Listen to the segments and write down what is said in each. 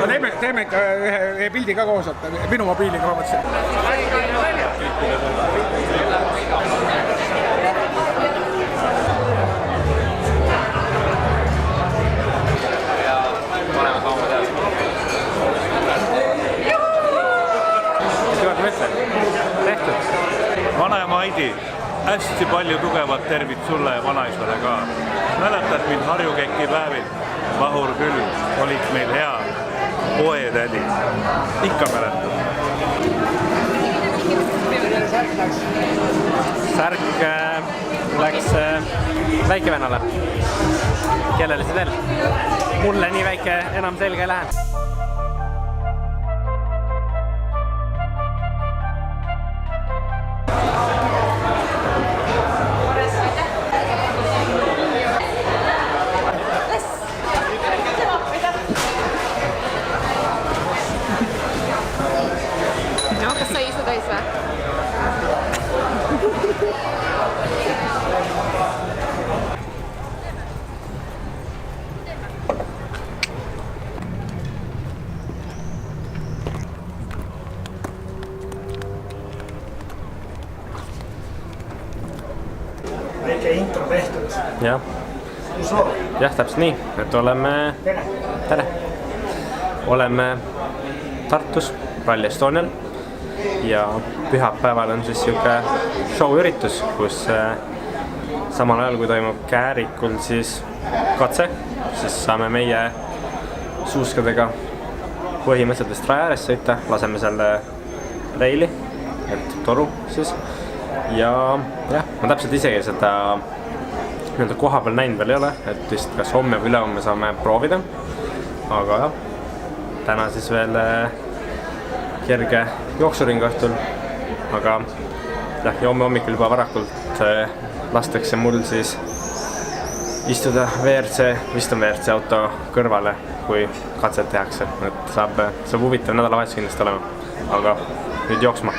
teeme ikka ühe pildi ka koos, et minu mobiiliga ma mõtlesin. Vanaema Heidi, hästi palju tugevat tervit sulle ja vanaisale ka. Mäletad mind Harjukekki päevil? Vahur küll, olid meil hea poetädi. Ikka mäletad. Särk läks väikevennale. Kellele see veel? Mulle nii väike enam selga ei lähe. Väike intro tehtud. Jah, täpselt nii, et tere. Oleme Tartus Rally Estonial ja pühapäeval on siis siuke show-üritus, kus samal ajal kui toimub Käärikul siis katse, siis saame meie suuskadega põhimõtteliselt raja ääres sõita, laseme selle reili, et toru siis. Ja jah, ma täpselt isegi seda koha peal näinud veel ei ole, et vist kas homme või ülehomme saame proovida. Aga jah, täna siis veel kerge jooksuring õhtul. Aga jah, ja homme hommikul juba varakult lastakse mul siis istuda vist on WRC auto kõrvale, kui katset tehakse. Et saab huvitav nädalavahetus kindlasti olema. Aga nüüd jooksma.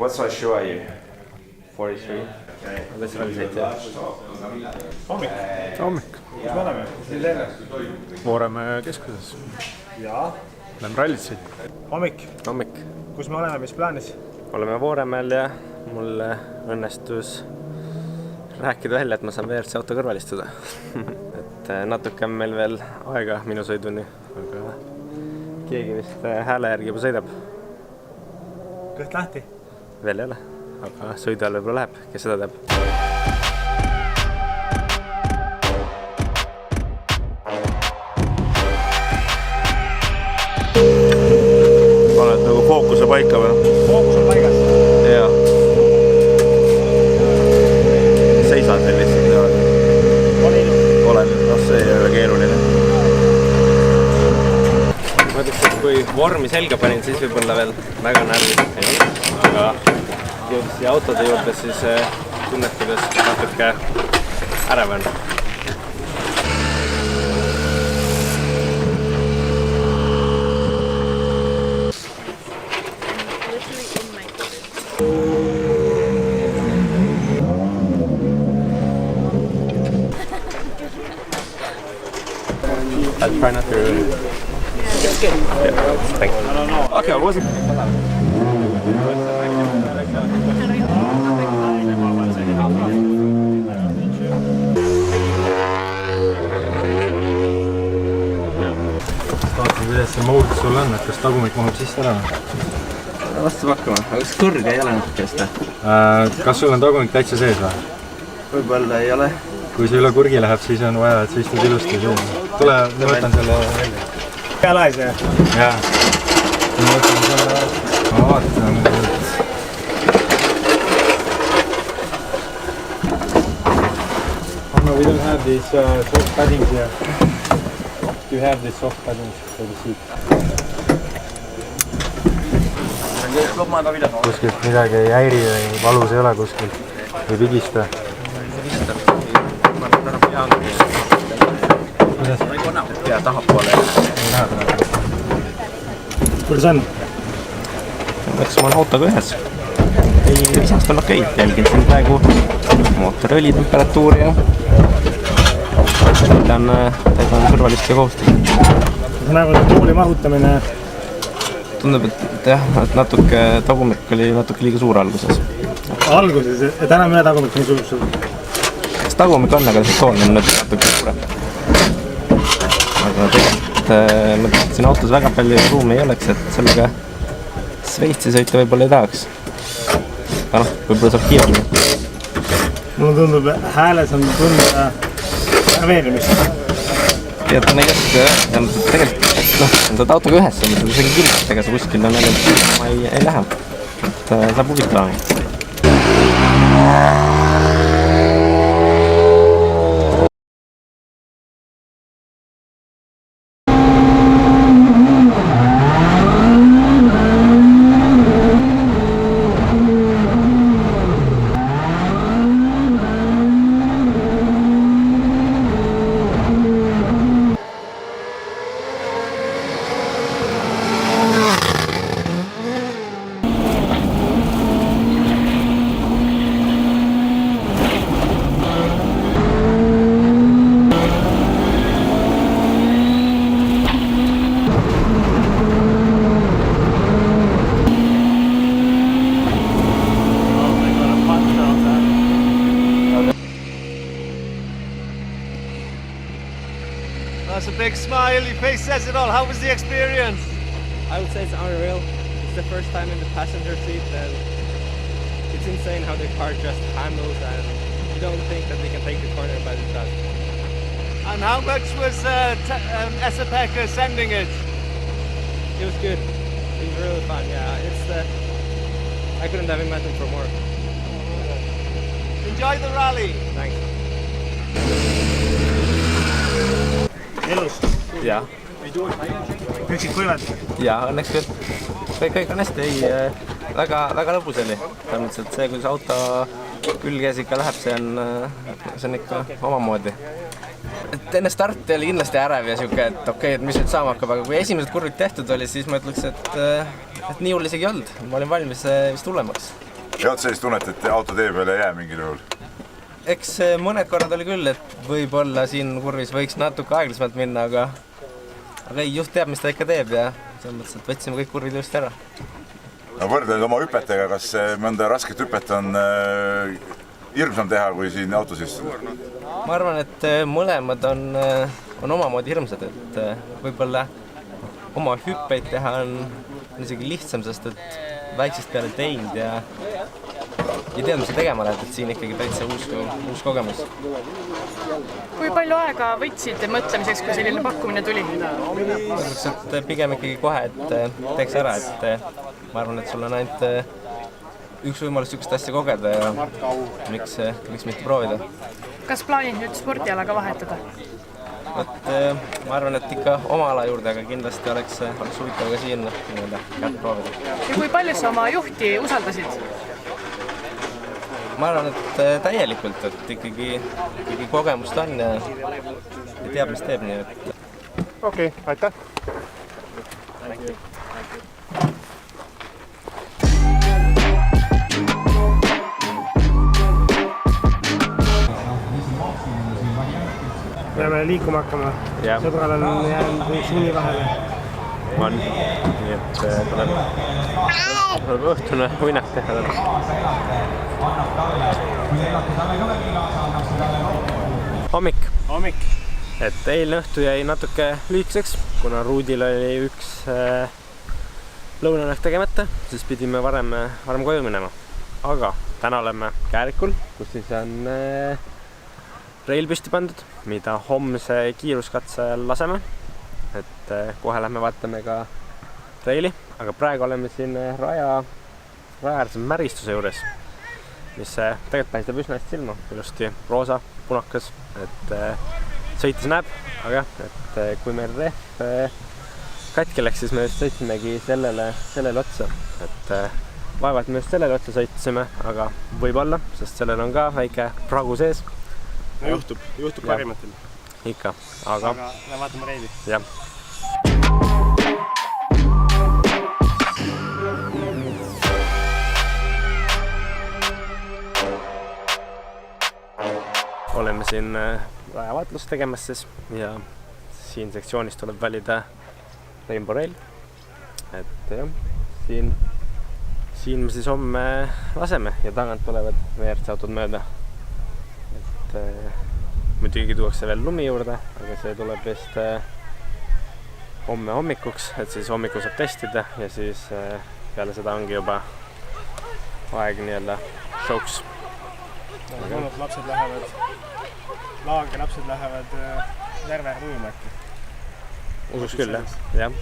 What size shoe are you? 43. Okay. Let's run it. Hommik. Kus me oleme? Vooremäe keskuses. Jaa. Lähme rallit sõitma. Hommik. Kus me oleme, mis plaanis? Oleme Vooremäel ja mul õnnestus rääkida välja, et ma saan WRC auto kõrval istuda. Et natuke on meil veel aega minu sõiduni, aga keegi vist hääle järgi juba sõidab. Kõht lahti? Veel ei ole, aga sõidu ajal võib-olla läheb, kes seda teab. Paned nagu fookuse paika või? Fookus on paigas? Jaa. Seisad veel lihtsalt. Olen, see ei ole keeruline. Ma ütleks, et kui vormi selga panin, siis võib-olla veel väga närvis ei ole. Aga jõudis siia autode juurde, siis tunned, kuidas natuke ärev on. I'll try not to ruin it. It's good. Yeah, thank you. Okay, I wasn't. Kuidas see mood sul on, et kas tagumik mahub sisse ära? Vastu pakkuma, aga kas kõrge ei ole natuke seda? Kas sul on tagumik täitsa sees või? Võib-olla ei ole. Kui see üle kurgi läheb, siis on vaja, et sa istud ilusti sees. Tule, ma võtan selle välja. Hea laes, jah? Jaa. Ma võtan selle... Ma vaatan. No, we don't have these soft paddings here. Do you have these soft paddings for the seat? Kuskilt midagi ei häiri või valus ei ole kuskilt või vigista? ja tahapoole. Kuidas on? Eks ma olen autoga ühes. Isast on okei. Jälgin siin praegu mootoriõli temperatuuri ja täidan kõrvalist ja kohustus. See näevad, et tuuli mahutamine... Tundub, et jah, et natuke tagumik oli natuke liiga suur alguses. Alguses? Ja täna mõne tagumik on suur? Kas tagumik on, aga see toon on natuke suurem. Aga tegelikult mõtlen, et siin autos väga palju ruumi ei oleks, et sellega Šveitsi sõita võib-olla ei tahaks. Aga noh, võib-olla saab kiiremini. Mulle tundub, hääles on tunda veerimist. Ja ta on tegelikult saad autoga ühes, sa isegi kirjutad, ega sa kuskil on ma ei lähe. Et saab huvitavama. That's a big smile, your face says it all. How was the experience? I would say it's unreal. It's the first time in the passenger seat and it's insane how the car just handles and you don't think that they can take the corner by themselves. And how much was Esa-Pekka sending it? It was good. It was really fun, yeah. I couldn't have imagined for more. Enjoy the rally. Thanks. Elus? Jaa. Püksid kuivad? Jaa, õnneks küll. Kõik on hästi, väga lõbus oli. Tähendab, et see, kuidas auto külges ikka läheb, see on ikka omamoodi. Et enne starti oli kindlasti ärev ja siuke, et okei, et mis nüüd saama hakkab, aga kui esimesed kurvid tehtud oli, siis ma ütleks, et nii hull isegi ei olnud. Ma olin valmis vist hullemaks. Ja oot sellist tunnet, et auto tee peale ei jää mingil juhul? Eks mõned korrad oli küll, et võib-olla siin kurvis võiks natuke aeglasemalt minna, aga ei, juht teab, mis ta ikka teeb ja selles mõttes, et võtsime kõik kurvid just ära. No võrdle oma hüpetega, kas mõnda rasket hüpet on hirmsam teha, kui siin autos istuda? Ma arvan, et mõlemad on omamoodi hirmsad, et võib-olla oma hüppeid teha on isegi lihtsam, sest et väiksest peale teinud ja tead, mis sa tegema lähed, et siin ikkagi täitsa uus kogemus. Kui palju aega võtsid mõtlemiseks, kui selline pakkumine tuli? Ma ütleks, et pigem ikkagi kohe, et teeks ära, et ma arvan, et sul on ainult üks võimalus niisugust asja kogeda ja miks mitte proovida. Kas plaanid nüüd spordialaga vahetada? Ma arvan, et ikka oma ala juurde, aga kindlasti oleks huvitav ka siin kätt proovida. Ja kui palju sa oma juhti usaldasid? Ma arvan, et täielikult, et ikkagi kogemust on ja teab, mis teeb, nii et... Okei, aitäh! Peame liikuma hakkama. Sõbral on jäänud suni vahele. On, nii et tuleb õhtune uinak teha. Hommik. Et eilne õhtu jäi natuke lühikeseks, kuna Ruudil oli üks lõunanäht tegemata, siis pidime varem koju minema. Aga täna oleme Käärikul, kus siis on reil püsti pandud, mida homse kiiruskatse ajal laseme. Et kohe lähme vaatame ka reili, aga praegu oleme siin raja äärse märistuse juures, mis tegelikult paistab üsna hästi silma, ilusti roosa, punakas, et sõites näeb, aga et kui meil rehv katki läks, siis me just sõitsimegi sellele otsa, et vaevalt me just sellele otsa sõitsime, aga võib-olla, sest sellel on ka väike pragu sees no juhtub parimatel. Ikka, aga me vaatame reidi. Jah. Oleme siin rajavaatlust tegemas siis ja siin sektsioonis tuleb valida Rainbow Rail. Et jah, siin me siis homme laseme ja tagant tulevad WRC-autod mööda. Et muidugi tuuakse veel lumi juurde, aga see tuleb vist homme hommikuks, et siis hommikul saab testida ja siis peale seda ongi juba aeg nii-öelda showks. Lapsed lähevad järve ujuma äkki. Usus küll, jah.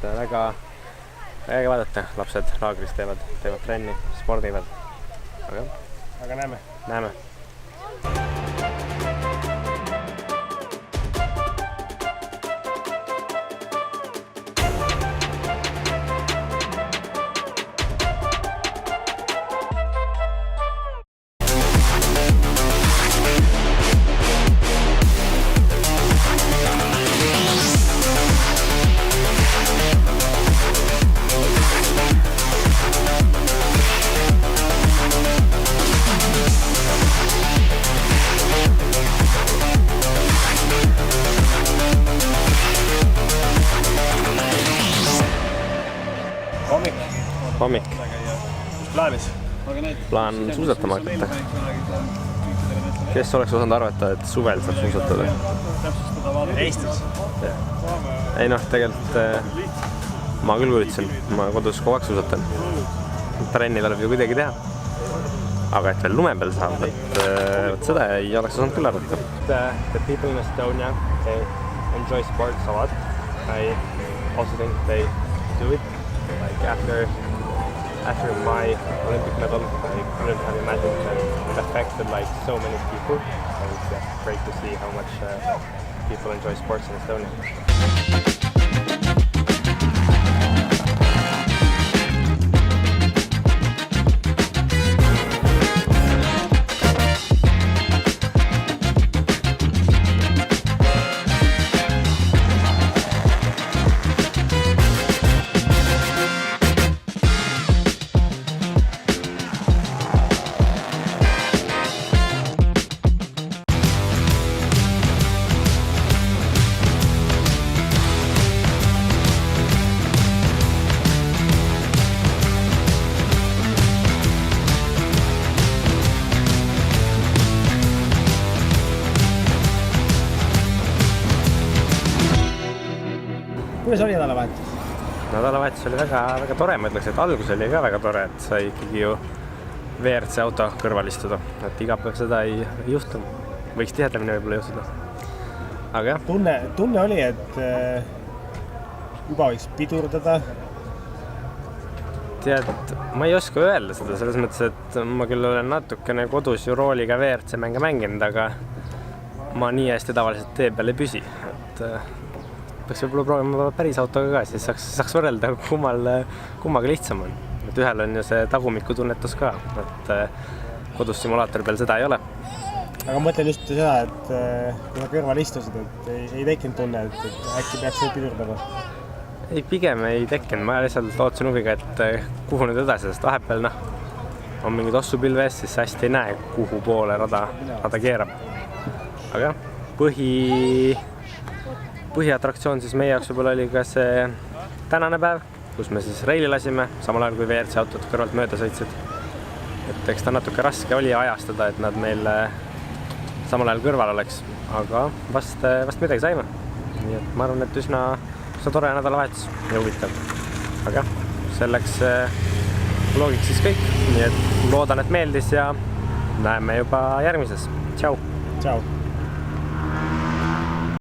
Väga vaadata, lapsed laagris teevad trenni, spordivad. Aga näeme. Hommik. Plaanis? Plaan suusatama hakata. Kes oleks osanud arvata, et suvel saab suusatada? Eestis? Ei noh, tegelikult ma küll kujutasin. Ma kodus kogu aeg suusatan. Trenni tuleb ju kuidagi teha. Aga et veel lume peal saab, et seda ei oleks osanud küll arvata. The people in Estonia, they enjoy sports a lot. I also think they do it. Like after my Olympic medal, I couldn't have imagined that it affected like so many people. And it's just great to see how much people enjoy sports in Estonia. Kuidas oli nädalavahetus? Nädalavahetus oli väga tore, ma ütleks, et algus oli ka väga tore, et sai ikkagi ju WRC auto kõrval istuda, et iga päev seda ei juhtu. Võiks tihedamini võib-olla juhtuda. Aga jah. Tunne oli, et juba võiks pidurdada. Tead, ma ei oska öelda seda, selles mõttes, et ma küll olen natukene kodus ju rooliga WRC mänge mänginud, aga ma nii hästi tavaliselt tee peal ei püsi. Et peaks võib-olla proovima päris autoga ka, siis saaks võrrelda, kummaga lihtsam on. Et ühel on ju see tagumiku tunnetus ka, et kodus simulaatori peal seda ei ole. Aga mõtlen just seda, et kui sa kõrval istusid, et ei tekkinud tunne, et äkki peaks see pidurdama? Ei, pigem ei tekkinud. Ma lihtsalt lootsin huviga, et kuhu nüüd edasi, sest vahepeal on mingid ossupilves, siis hästi ei näe, kuhu poole rada keerab. Aga põhiatraktsioon siis meie jaoks võib-olla oli ka see tänane päev, kus me siis reili lasime, samal ajal kui WRC autod kõrvalt mööda sõitsid. Et eks ta natuke raske oli ajastada, et nad meil samal ajal kõrval oleks, aga vast midagi saime. Nii et ma arvan, et üsna tore nädalavahetus ja huvitav. Aga selleks vlogiks siis kõik, nii et loodan, et meeldis ja näeme juba järgmises. Tšau! Tšau!